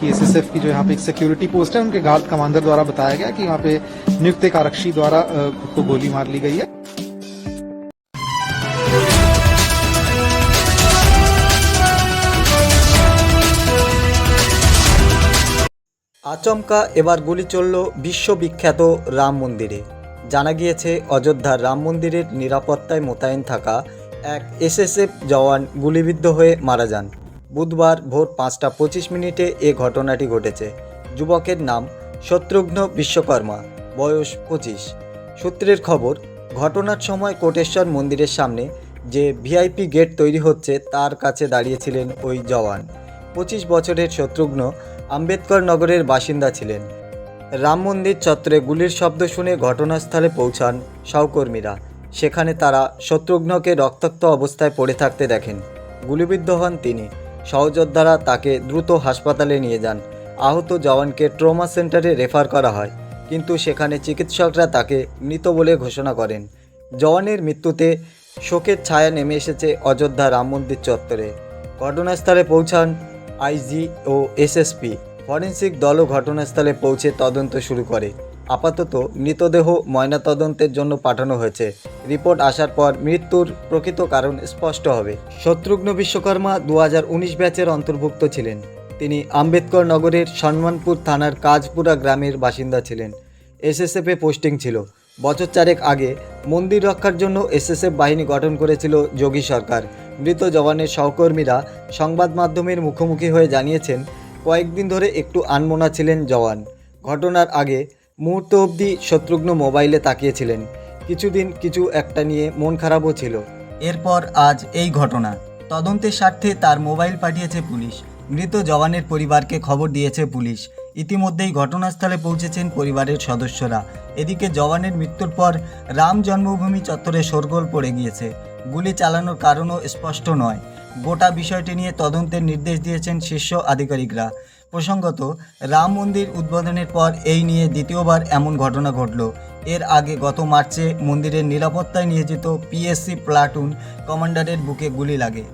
की एसएसएफ की जो यहाँ पे एक सिक्योरिटी पोस्ट है उनके गार्ड कमांडर द्वारा बताया गया कि यहाँ पे नियुक्त एक आरक्षी द्वारा खुद को गोली मार ली गई है। আচমকা এবার গুলি চলল বিশ্ববিখ্যাত রাম মন্দিরে। জানা গিয়েছে অযোধ্যার রাম মন্দিরের নিরাপত্তায় মোতায়েন থাকা এক এসএসএফ জওয়ান গুলিবিদ্ধ হয়ে মারা যান। বুধবার ভোর 5:25 এ ঘটনাটি ঘটেছে। যুবকের নাম শত্রুঘ্ন বিশ্বকর্মা, বয়স 25। সূত্রের খবর, ঘটনার সময় কোটেশ্বর মন্দিরের সামনে যে ভিআইপি গেট তৈরি হচ্ছে তার কাছে দাঁড়িয়েছিলেন ওই জওয়ান। 25 বছরের শত্রুঘ্ন আম্বেদকর নগরের বাসিন্দা ছিলেন। রাম মন্দির চত্বরে গুলির শব্দ শুনে ঘটনাস্থলে পৌঁছান সহকর্মীরা। সেখানে তারা শত্রুঘ্নকে রক্তাক্ত অবস্থায় পড়ে থাকতে দেখেন। গুলিবিদ্ধ হন তিনি। সহযোদ্ধারা তাকে দ্রুত হাসপাতালে নিয়ে যান। আহত জওয়ানকে ট্রমা সেন্টারে রেফার করা হয়, কিন্তু সেখানে চিকিৎসকরা তাকে মৃত বলে ঘোষণা করেন। জওয়ানের মৃত্যুতে শোকের ছায়া নেমে এসেছে অযোধ্যা রাম মন্দির চত্বরে। ঘটনাস্থলে পৌঁছান আইজি ও এসএসপি। ফরেন্সিক দলও ঘটনাস্থলে পৌঁছে তদন্ত শুরু করে। আপাতত মৃতদেহ ময়নাতদন্তের জন্য পাঠানো হয়েছে। রিপোর্ট আসার পর মৃত্যুর প্রকৃত কারণ স্পষ্ট হবে। শত্রুঘ্ন বিশ্বকর্মা 2019 ব্যাচের অন্তর্ভুক্ত ছিলেন। তিনি আম্বেদকর নগরের সম্মানপুর থানার কাজপুরা গ্রামের বাসিন্দা ছিলেন। এসএসএফে পোস্টিং ছিল। বছর 4 আগে মন্দির রক্ষার জন্য এসএসএফ বাহিনী গঠন করেছিল যোগী সরকার। মৃত জওয়ানের সহকর্মীরা সংবাদ মাধ্যমের মুখোমুখি হয়ে জানিয়েছেন, কয়েকদিন ধরে একটু আনমনা ছিলেন জওয়ান। ঘটনার আগে মুহূর্ত অবধি শত্রুঘ্ন মোবাইলে তাকিয়েছিলেন। কিছুদিন কিছু একটা নিয়ে মন খারাপও ছিল। এরপর আজ এই ঘটনা। তদন্তের স্বার্থে তার মোবাইল পাঠিয়েছে পুলিশ। মৃত জওয়ানের পরিবারকে খবর দিয়েছে পুলিশ। ইতিমধ্যেই ঘটনাস্থলে পৌঁছেছেন পরিবারের সদস্যরা। এদিকে জওয়ানের মৃত্যুর পর রাম জন্মভূমি চত্বরে শোরগোল পড়ে গিয়েছে। গুলি চালানোর কারণও স্পষ্ট নয়। গোটা বিষয়টি নিয়ে তদন্তের নির্দেশ দিয়েছেন শীর্ষ আধিকারিকরা। প্রসঙ্গত, রাম মন্দির উদ্বোধনের পর এই নিয়ে দ্বিতীয়বার এমন ঘটনা ঘটল। এর আগে গত মার্চে মন্দিরের নিরাপত্তায় নিয়োজিত পিএসসি প্লাটুন কমান্ডারের বুকে গুলি লাগে।